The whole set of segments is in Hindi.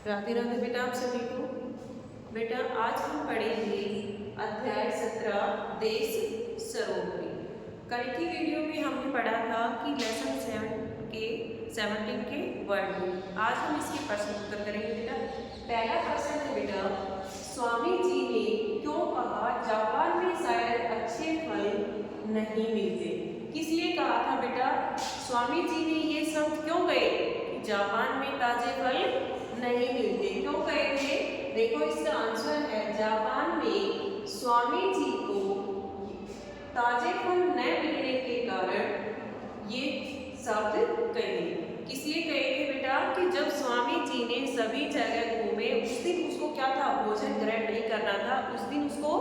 राधे राधे बेटा आप सभी को। बेटा आज हम पढ़ेंगे अध्याय 17 देश सरोवरी। कल की वीडियो में हमने पढ़ा था कि लेसन 17 के वर्ड में। आज हम इसके प्रश्न उत्तर करेंगे बेटा। पहला प्रश्न है बेटा, स्वामी जी ने क्यों कहा जापान में शायद अच्छे फल नहीं मिलते? किस लिए कहा था बेटा? स्वामी जी ने ये शब्द क्यों कहे कि जापान में ताजे फल नहीं मिलते? क्यों कहे थे? देखो इसका आंसर है, जापान में स्वामी जी को ताजे फल न मिलने के कारण ये शब्द कहे। किस लिए कहे थे बेटा? कि जब स्वामी जी ने सभी जगह घूमे, उस दिन उसको क्या था, भोजन ग्रहण नहीं करना था। उस दिन उसको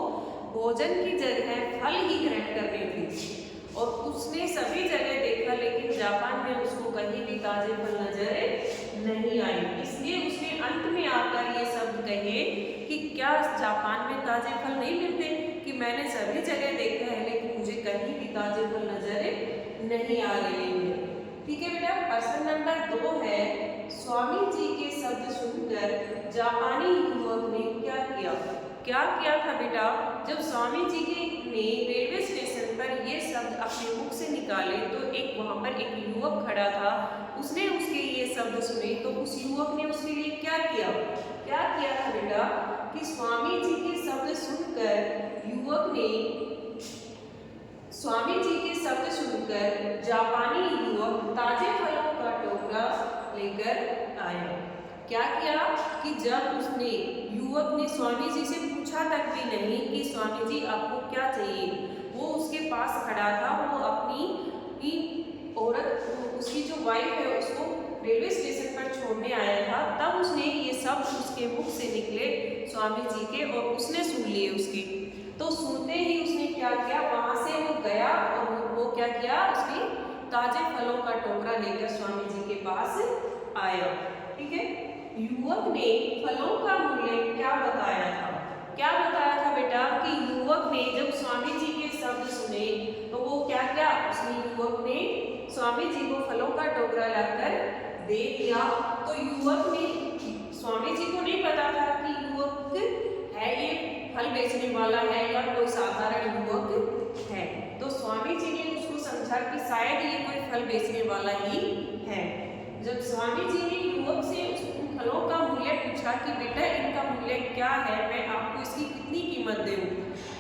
भोजन की जगह फल ही ग्रहण करने थे और उसने सभी जगह देखा, लेकिन जापान में उसको कहीं भी ताजे फल नजर नहीं आए। इसलिए उसने अंत में आकर ये शब्द कहे कि क्या जापान में ताजे फल नहीं मिलते? कि मैंने सभी जगह देखा है लेकिन मुझे कहीं भी ताजे फल नजर नहीं आ रहे हैं। ठीक है बेटा। प्रश्न नंबर 2 है, स्वामी जी के शब्द सुनकर जापानी युवक ने क्या किया? क्या किया था बेटा? जब स्वामी जी ने रेलवे स्टेशन पर ये शब्द अपने मुख से निकाले तो एक वहां पर एक युवक खड़ा था, उसने उसके ये शब्द सुने तो उस युवक ने उसके लिए क्या किया? क्या किया था बेटा? कि स्वामी जी के शब्द सुनकर युवक ने स्वामी जी के शब्द सुनकर जापानी युवक ताजे फलों का टोकरा लेकर आया। क्या किया कि जब उसने युवक ने स्वामी जी से पूछा तक भी नहीं कि स्वामी जी आपको क्या चाहिए, वो उसके पास खड़ा था, वो अपनी औरत, उसकी जो वाइफ है उसको रेलवे स्टेशन पर छोड़ने आया था, तब उसने ये शब्द उसके मुख से निकले स्वामी जी के और उसने सुन लिए उसके। तो सुनते ही उसने क्या किया, वहां से वो गया और वो क्या किया, उसने ताजे फलों का टोकरा लेकर स्वामी जी के पास आया। ठीक है। युवक ने फलों का मूल्य क्या बताया था? क्या बताया था बेटा? कि युवक ने जब स्वामी जी के शब्द सुने तो वो क्या किया, उसने युवक ने स्वामी जी को फलों का टोकरा लाकर दे दिया। तो युवक ने, स्वामी जी को नहीं पता था कि युवक है ये फल बेचने वाला है या कोई साधारण युवक है। तो स्वामी जी ने उसको समझा कि शायद ये कोई फल बेचने वाला ही है। जब स्वामी जी ने युवक से उन फलों का मूल्य पूछा कि बेटा इनका मूल्य क्या है, मैं आपको इसकी कितनी कीमत दूं,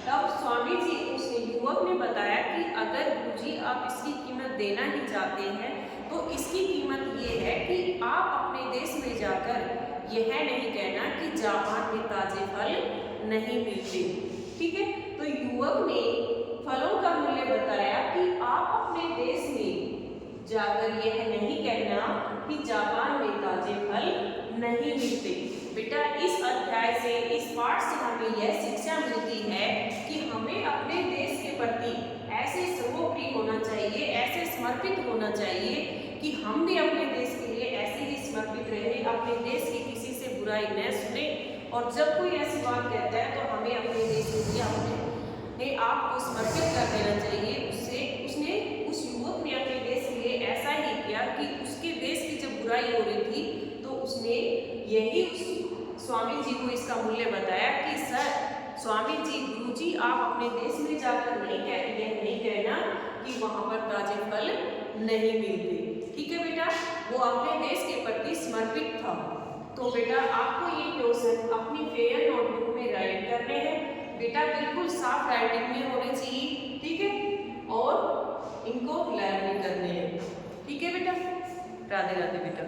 तब स्वामी जी, उस युवक ने बताया कि अगर गुरुजी आप इसकी कीमत देना ही चाहते हैं तो इसकी कीमत ये है कि आप अपने देश में जाकर यह नहीं कहना कि जापान में ताजे फल नहीं मिलते। ठीक है। तो युवक ने फलों का मूल्य बताया कि आप अपने देश में जाकर यह नहीं कहना कि जापान में ताजे फल नहीं मिलते। बेटा इस अध्याय से, इस पाठ से हमें यह शिक्षा मिलती है कि हमें अपने देश के प्रति ऐसे सर्वोपरि होना चाहिए, ऐसे समर्पित होना चाहिए कि हम भी अपने देश के लिए ऐसे ही समर्पित रहें, अपने देश की किसी से बुराई न सुने। और जब कोई ऐसी बात कहता है तो हमें अपने देश के लिए अपने आप को समर्पित कर देना चाहिए। उसने उस युवक ने अपने देश के लिए ऐसा ही किया कि उसके देश की जब बुराई हो रही थी तो उसने यही स्वामी जी को इसका मूल्य बताया कि सर, स्वामी जी, गुरु जी, आप अपने देश में जाकर नहीं कहना कि वहां पर ताजे फल नहीं मिलते। ठीक है बेटा। वो अपने देश के प्रति समर्पित था। तो बेटा आपको ये क्वेश्चन अपनी फेयर नोटबुक में राइट करने हैं। बेटा बिल्कुल साफ राइटिंग में होने चाहिए। ठीक है। और इनको लर्न करने हैं। ठीक है बेटा। राधे राधे बेटा।